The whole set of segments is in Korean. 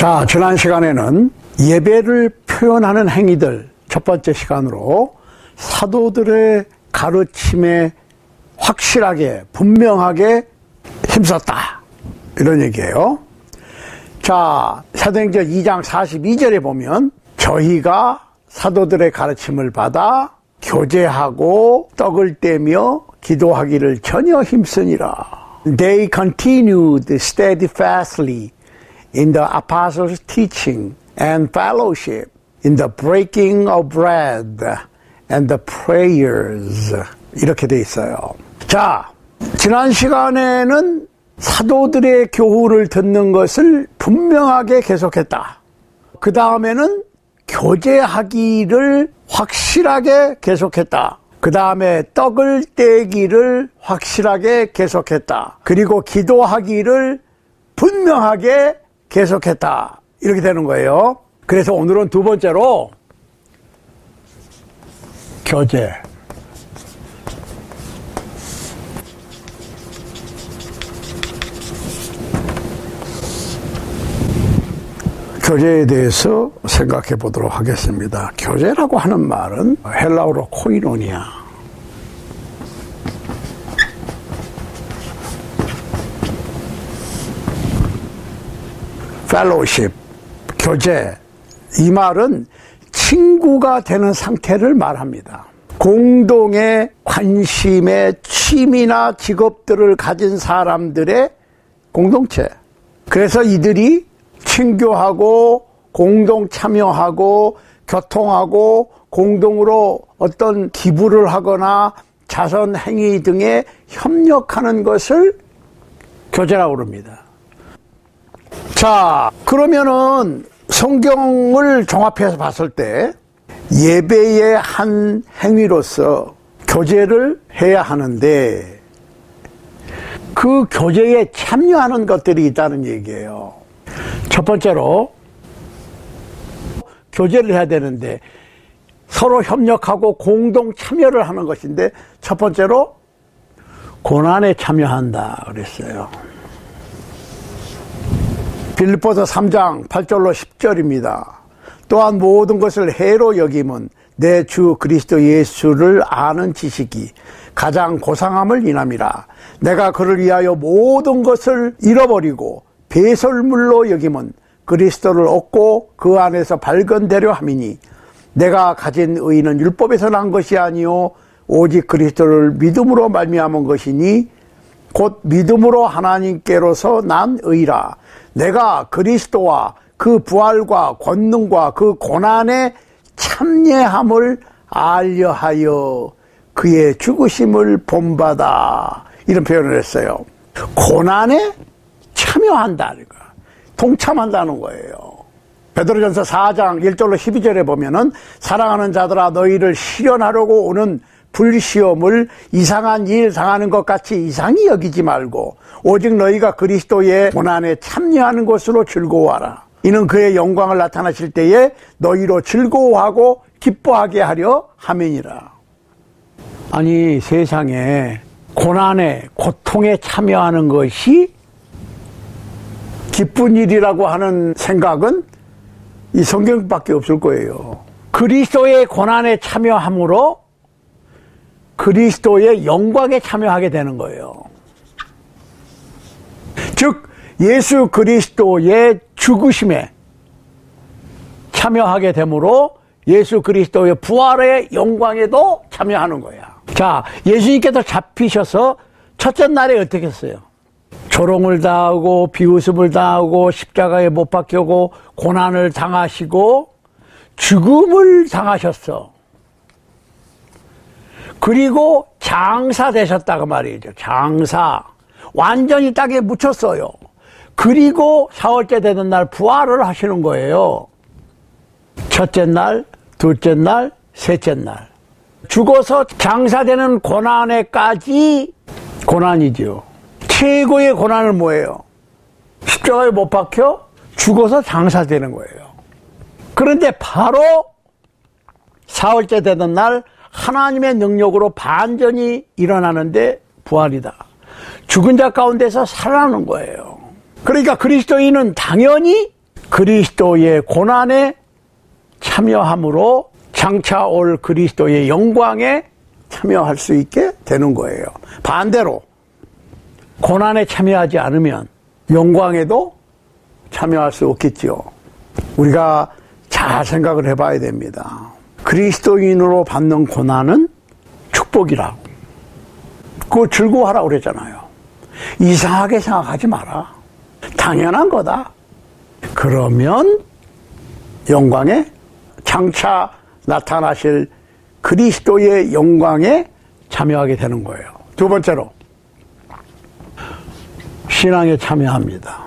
자, 지난 시간에는 예배를 표현하는 행위들 첫 번째 시간으로 사도들의 가르침에 확실하게 분명하게 힘썼다 이런 얘기예요. 자, 사도행전 2장 42절에 보면 저희가 사도들의 가르침을 받아 교제하고 떡을 떼며 기도하기를 전혀 힘쓰니라. They continued steadfastly in the apostles' teaching and fellowship, in the breaking of bread and the prayers. 이렇게 돼 있어요. 자, 지난 시간에는 사도들의 교훈을 듣는 것을 분명하게 계속했다. 그 다음에는 교제하기를 확실하게 계속했다. 그 다음에 떡을 떼기를 확실하게 계속했다. 그리고 기도하기를 분명하게 계속했다. 이렇게 되는 거예요. 그래서 오늘은 두 번째로 교제. 교제에 대해서 생각해 보도록 하겠습니다. 교제라고 하는 말은 헬라어로 코이노니아. 펠로우십, 교제. 이 말은 친구가 되는 상태를 말합니다. 공동의 관심의 취미나 직업들을 가진 사람들의 공동체. 그래서 이들이 친교하고 공동 참여하고 교통하고 공동으로 어떤 기부를 하거나 자선 행위 등에 협력하는 것을 교제라고 그럽니다. 자, 그러면은 성경을 종합해서 봤을 때 예배의 한 행위로서 교제를 해야 하는데 그 교제에 참여하는 것들이 있다는 얘기예요. 첫 번째로 교제를 해야 되는데 서로 협력하고 공동 참여를 하는 것인데 첫 번째로 고난에 참여한다 그랬어요. 빌립보서 3장 8절로 10절입니다. 또한 모든 것을 해로 여김은 내 주 그리스도 예수를 아는 지식이 가장 고상함을 인함이라. 내가 그를 위하여 모든 것을 잃어버리고 배설물로 여김은 그리스도를 얻고 그 안에서 발견되려 함이니 내가 가진 의는 율법에서 난 것이 아니요 오직 그리스도를 믿음으로 말미암은 것이니 곧 믿음으로 하나님께로서 난 의라. 내가 그리스도와 그 부활과 권능과 그 고난의 참여함을 알려하여 그의 죽으심을 본받아. 이런 표현을 했어요. 고난에 참여한다. 동참한다는 거예요. 베드로전서 4장 1절로 12절에 보면은 사랑하는 자들아 너희를 시련하려고 오는 불시험을 이상한 일 당하는 것 같이 이상히 여기지 말고 오직 너희가 그리스도의 고난에 참여하는 것으로 즐거워하라. 이는 그의 영광을 나타나실 때에 너희로 즐거워하고 기뻐하게 하려 함이니라. 아니 세상에 고난에 고통에 참여하는 것이 기쁜 일이라고 하는 생각은 이 성경밖에 없을 거예요. 그리스도의 고난에 참여함으로 그리스도의 영광에 참여하게 되는 거예요. 즉 예수 그리스도의 죽으심에 참여하게 되므로 예수 그리스도의 부활의 영광에도 참여하는 거야. 자, 예수님께서 잡히셔서 첫째 날에 어떻게 했어요? 조롱을 당하고 비웃음을 당하고 십자가에 못 박히고 고난을 당하시고 죽음을 당하셨어. 그리고 장사되셨다고 말이죠. 장사. 완전히 땅에 묻혔어요. 그리고 사흘째 되는 날 부활을 하시는 거예요. 첫째 날, 둘째 날, 셋째 날. 죽어서 장사되는 고난에까지 고난이죠. 최고의 고난은 뭐예요? 십자가에 못 박혀 죽어서 장사되는 거예요. 그런데 바로 사흘째 되는 날 하나님의 능력으로 반전이 일어나는데 부활이다. 죽은 자 가운데서 살아나는 거예요. 그러니까 그리스도인은 당연히 그리스도의 고난에 참여함으로 장차 올 그리스도의 영광에 참여할 수 있게 되는 거예요. 반대로 고난에 참여하지 않으면 영광에도 참여할 수 없겠죠. 우리가 잘 생각을 해봐야 됩니다. 그리스도인으로 받는 고난은 축복이라고. 그거 즐거워하라고 그랬잖아요. 이상하게 생각하지 마라. 당연한 거다. 그러면 영광에 장차 나타나실 그리스도의 영광에 참여하게 되는 거예요. 두 번째로 신앙에 참여합니다.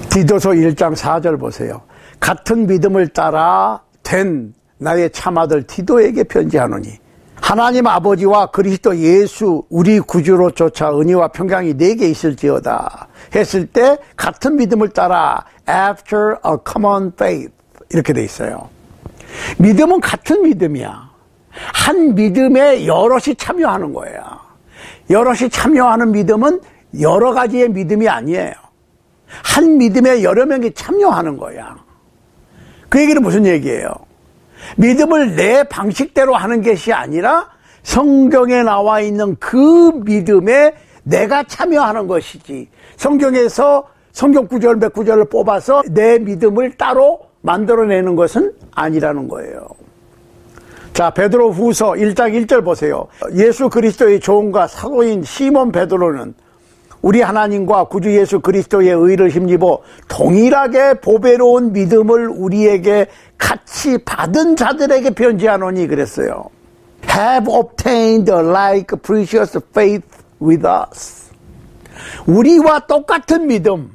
디도서 1장 4절 보세요. 같은 믿음을 따라 된 나의 참아들 디도에게 편지하노니 하나님 아버지와 그리스도 예수 우리 구주로 쫓아 은혜와 평강이 내게 있을지어다 했을 때 같은 믿음을 따라 after a common faith 이렇게 돼 있어요. 믿음은 같은 믿음이야. 한 믿음에 여럿이 참여하는 거야. 여럿이 참여하는 믿음은 여러 가지의 믿음이 아니에요. 한 믿음에 여러 명이 참여하는 거야. 그 얘기는 무슨 얘기예요? 믿음을 내 방식대로 하는 것이 아니라 성경에 나와 있는 그 믿음에 내가 참여하는 것이지, 성경에서 성경 구절 몇 구절을 뽑아서 내 믿음을 따로 만들어내는 것은 아니라는 거예요. 자, 베드로 후서 1장 1절 보세요. 예수 그리스도의 종과 사도인 시몬 베드로는 우리 하나님과 구주 예수 그리스도의 의를 힘입어 동일하게 보배로운 믿음을 우리에게 같이 받은 자들에게 편지하노니 그랬어요. Have obtained a like precious faith with us. 우리와 똑같은 믿음.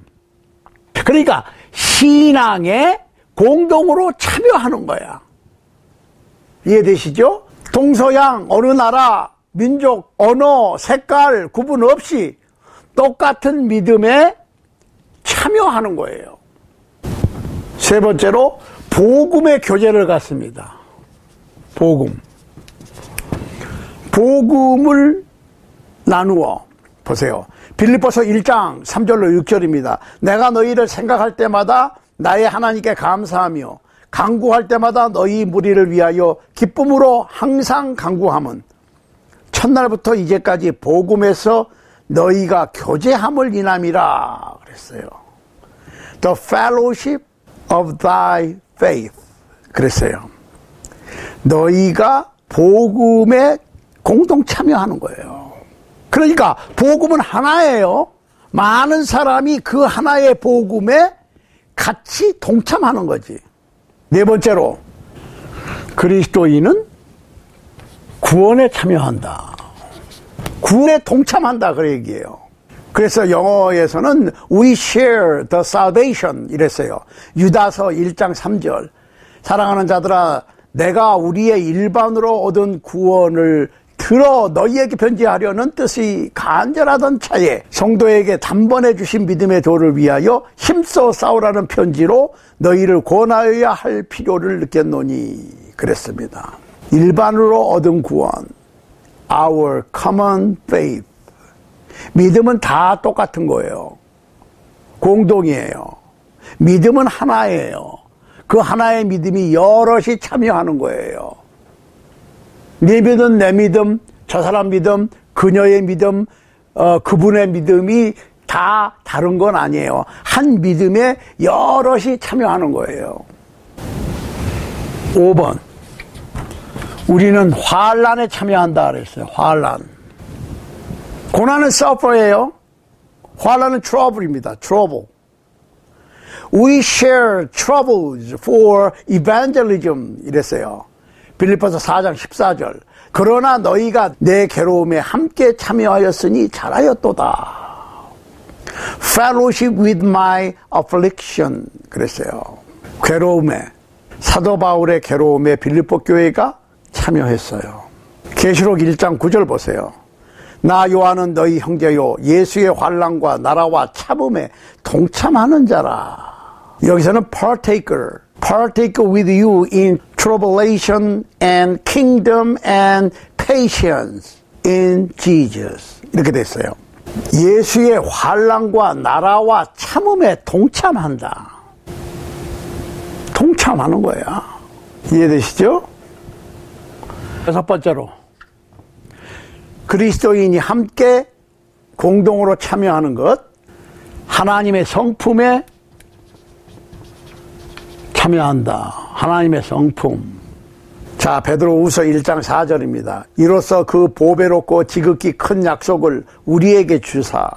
그러니까 신앙에 공동으로 참여하는 거야. 이해되시죠? 동서양 어느 나라, 민족, 언어, 색깔 구분 없이 똑같은 믿음에 참여하는 거예요. 세 번째로 복음의 교제를 갖습니다. 복음을 나누어 보세요. 빌립보서 1장 3절로 6절입니다. 내가 너희를 생각할 때마다 나의 하나님께 감사하며 간구할 때마다 너희 무리를 위하여 기쁨으로 항상 간구함은 첫날부터 이제까지 복음에서 너희가 교제함을 인함이라 그랬어요. The fellowship of thy faith 그랬어요. 너희가 복음에 공동 참여하는 거예요. 그러니까 복음은 하나예요. 많은 사람이 그 하나의 복음에 같이 동참하는 거지. 네 번째로 그리스도인은 구원에 참여한다. 구원에 동참한다 그 얘기예요. 그래서 영어에서는 We share the salvation 이랬어요. 유다서 1장 3절 사랑하는 자들아 내가 우리의 일반으로 얻은 구원을 들어 너희에게 편지하려는 뜻이 간절하던 차에 성도에게 단번에 주신 믿음의 도를 위하여 힘써 싸우라는 편지로 너희를 권하여야 할 필요를 느꼈노니 그랬습니다. 일반으로 얻은 구원 Our common faith 믿음은 다 똑같은 거예요. 공동이에요. 믿음은 하나예요. 그 하나의 믿음이 여럿이 참여하는 거예요. 네 믿음, 내 믿음, 저 사람 믿음, 그녀의 믿음, 그분의 믿음이 다 다른 건 아니에요. 한 믿음에 여럿이 참여하는 거예요. 5번 우리는 환난에 참여한다 그랬어요. 환난. 고난은 suffer예요. 환난은 trouble입니다. trouble. We share troubles for evangelism 이랬어요. 빌립보서 4장 14절. 그러나 너희가 내 괴로움에 함께 참여하였으니 잘하였도다. Fellowship with my affliction 그랬어요. 괴로움에, 사도 바울의 괴로움에 빌립보 교회가 참여했어요. 계시록 1장 9절 보세요. 나 요한은 너희 형제요 예수의 환난과 나라와 참음에 동참하는 자라. 여기서는 partaker with you in tribulation and kingdom and patience in Jesus 이렇게 됐어요. 예수의 환난과 나라와 참음에 동참한다. 동참하는 거야. 이해되시죠? 여섯 번째로, 그리스도인이 함께 공동으로 참여하는 것, 하나님의 성품에 참여한다. 하나님의 성품. 자, 베드로후서 1장 4절입니다. 이로써 그 보배롭고 지극히 큰 약속을 우리에게 주사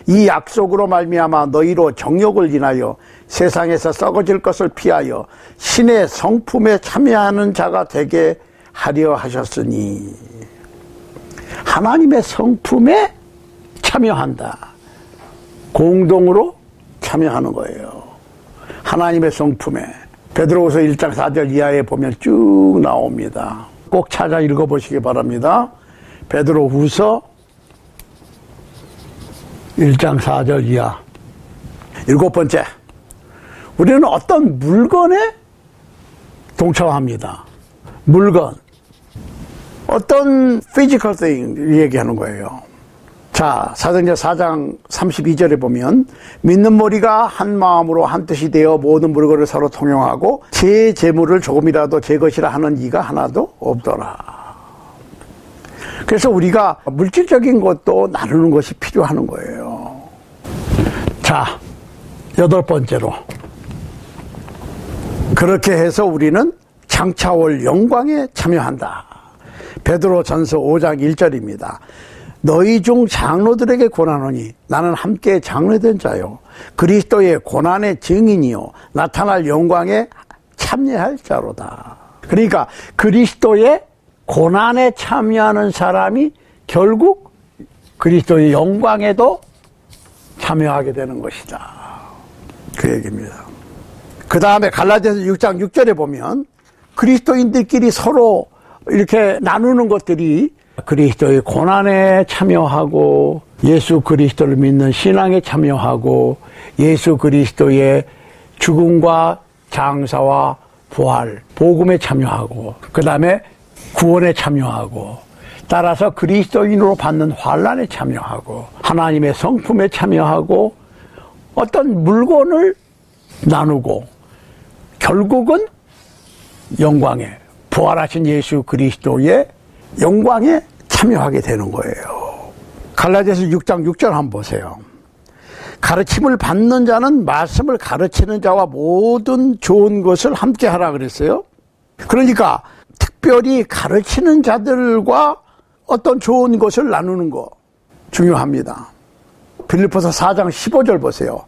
이 약속으로 말미암아 너희로 정욕을 인하여 세상에서 썩어질 것을 피하여 신의 성품에 참여하는 자가 되게 하려 하셨으니. 하나님의 성품에 참여한다. 공동으로 참여하는 거예요. 하나님의 성품에. 베드로후서 1장 4절 이하에 보면 쭉 나옵니다. 꼭 찾아 읽어보시기 바랍니다. 베드로후서 1장 4절 이하. 일곱 번째, 우리는 어떤 물건에 동참합니다. 물건. 어떤 physical thing 얘기하는 거예요. 자, 사도행전 4장 32절에 보면 믿는 무리가 한 마음으로 한 뜻이 되어 모든 물건을 서로 통용하고 제 재물을 조금이라도 제 것이라 하는 이가 하나도 없더라. 그래서 우리가 물질적인 것도 나누는 것이 필요한 거예요. 자, 여덟 번째로, 그렇게 해서 우리는 장차올 영광에 참여한다. 베드로전서 5장 1절입니다. 너희 중 장로들에게 권하노니 나는 함께 장로된 자요 그리스도의 고난의 증인이요 나타날 영광에 참여할 자로다. 그러니까 그리스도의 고난에 참여하는 사람이 결국 그리스도의 영광에도 참여하게 되는 것이다. 그 얘기입니다. 그 다음에 갈라디아서 6장 6절에 보면 그리스도인들끼리 서로 이렇게 나누는 것들이 그리스도의 고난에 참여하고 예수 그리스도를 믿는 신앙에 참여하고 예수 그리스도의 죽음과 장사와 부활, 복음에 참여하고 그 다음에 구원에 참여하고 따라서 그리스도인으로 받는 환난에 참여하고 하나님의 성품에 참여하고 어떤 물건을 나누고 결국은 영광에 부활하신 예수 그리스도의 영광에 참여하게 되는 거예요. 갈라디아서 6장 6절 한번 보세요. 가르침을 받는 자는 말씀을 가르치는 자와 모든 좋은 것을 함께 하라 그랬어요. 그러니까 특별히 가르치는 자들과 어떤 좋은 것을 나누는 거 중요합니다. 빌립보서 4장 15절 보세요.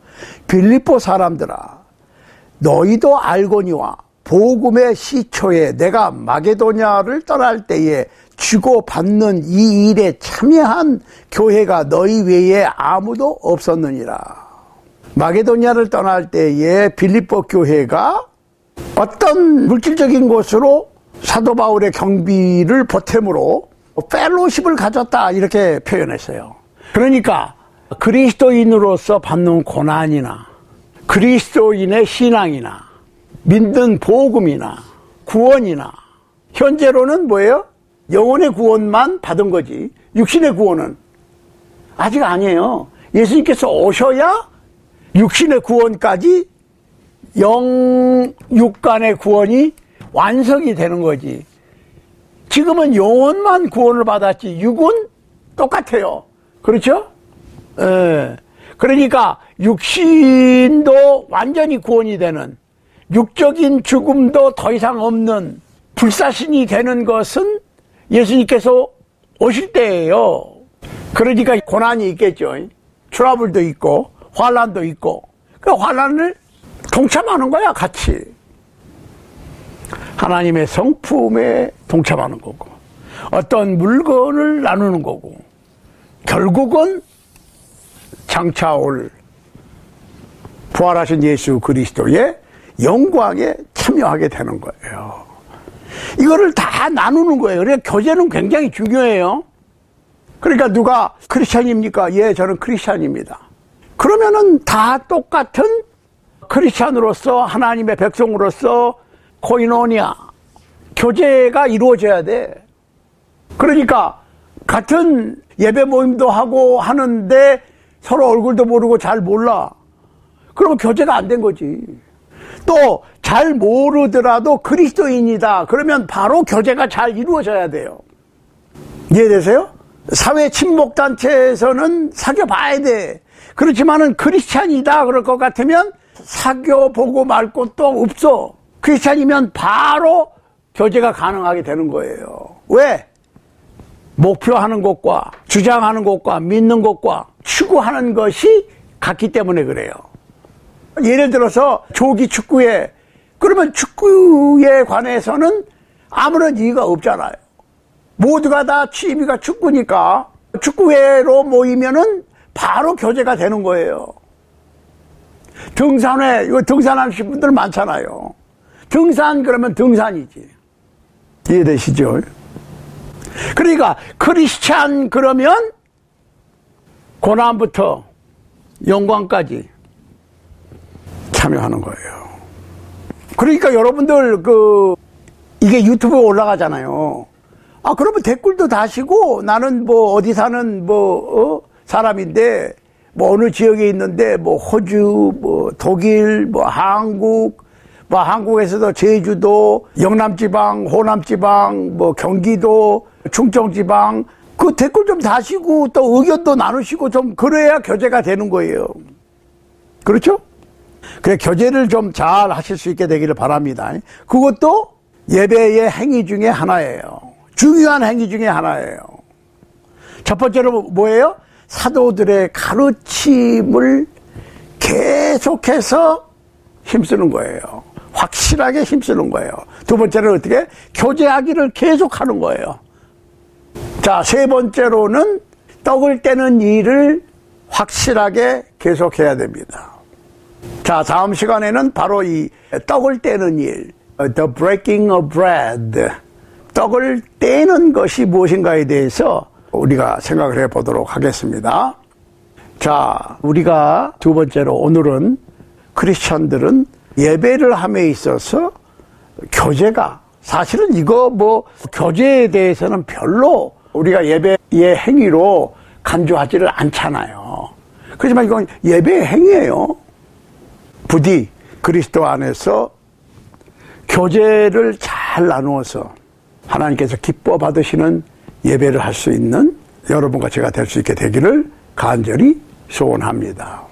빌립보 사람들아 너희도 알거니와 복음의 시초에 내가 마게도냐를 떠날 때에 주고받는 이 일에 참여한 교회가 너희 외에 아무도 없었느니라. 마게도냐를 떠날 때에 빌립보 교회가 어떤 물질적인 것으로 사도 바울의 경비를 보탬으로 펠로십을 가졌다 이렇게 표현했어요. 그러니까 그리스도인으로서 받는 고난이나 그리스도인의 신앙이나 믿는 복음이나 구원이나 현재로는 뭐예요? 영혼의 구원만 받은 거지 육신의 구원은 아직 아니에요. 예수님께서 오셔야 육신의 구원까지 영육간의 구원이 완성이 되는 거지. 지금은 영혼만 구원을 받았지 육은 똑같아요. 그렇죠? 예. 그러니까 육신도 완전히 구원이 되는 육적인 죽음도 더 이상 없는 불사신이 되는 것은 예수님께서 오실 때예요. 그러니까 고난이 있겠죠. 트러블도 있고 환난도 있고 그 환난을 동참하는 거야. 같이 하나님의 성품에 동참하는 거고 어떤 물건을 나누는 거고 결국은 장차올 부활하신 예수 그리스도의 영광에 참여하게 되는 거예요. 이거를 다 나누는 거예요. 그러니까 교제는 굉장히 중요해요. 그러니까 누가 크리스찬입니까? 예, 저는 크리스찬입니다. 그러면은 다 똑같은 크리스찬으로서 하나님의 백성으로서 코이노니아 교제가 이루어져야 돼. 그러니까 같은 예배 모임도 하고 하는데 서로 얼굴도 모르고 잘 몰라. 그러면 교제가 안 된 거지. 또 잘 모르더라도 그리스도인이다. 그러면 바로 교제가 잘 이루어져야 돼요. 이해되세요? 사회 친목단체에서는 사귀어봐야 돼. 그렇지만은 크리스찬이다 그럴 것 같으면 사귀어보고 말 것도 없어. 크리스찬이면 바로 교제가 가능하게 되는 거예요. 왜? 목표하는 것과 주장하는 것과 믿는 것과 추구하는 것이 같기 때문에 그래요. 예를 들어서 조기 축구회, 그러면 축구에 관해서는 아무런 이의가 없잖아요. 모두가 다 취미가 축구니까 축구회로 모이면은 바로 교제가 되는 거예요. 등산회, 이거 등산하시는 분들 많잖아요. 등산 그러면 등산이지. 이해되시죠? 그러니까 크리스찬 그러면 고난부터 영광까지 참여하는 거예요. 그러니까 여러분들 이게 유튜브에 올라가잖아요. 아, 그러면 댓글도 다시고 나는 뭐 어디 사는 사람인데 뭐 어느 지역에 있는데 뭐 호주, 뭐 독일, 뭐 한국, 뭐 한국에서도 제주도, 영남지방, 호남지방, 뭐 경기도, 충청지방 그 댓글 좀 다시고 또 의견도 나누시고 좀 그래야 교제가 되는 거예요. 그렇죠? 그래 교제를 좀 잘 하실 수 있게 되기를 바랍니다. 그것도 예배의 행위 중에 하나예요. 중요한 행위 중에 하나예요. 첫 번째로 뭐예요? 사도들의 가르침을 계속해서 힘쓰는 거예요. 확실하게 힘쓰는 거예요. 두 번째는 어떻게? 교제하기를 계속하는 거예요. 자, 세 번째로는 떡을 떼는 일을 확실하게 계속해야 됩니다. 자, 다음 시간에는 바로 이 떡을 떼는 일, the breaking of bread, 떡을 떼는 것이 무엇인가에 대해서 우리가 생각을 해보도록 하겠습니다. 자, 우리가 두 번째로 오늘은 크리스천들은 예배를 함에 있어서 교제가 사실은 이거 교제에 대해서는 별로 우리가 예배의 행위로 간주하지를 않잖아요. 그렇지만 이건 예배의 행위예요. 부디 그리스도 안에서 교제를 잘 나누어서 하나님께서 기뻐 받으시는 예배를 할 수 있는 여러분과 제가 될 수 있게 되기를 간절히 소원합니다.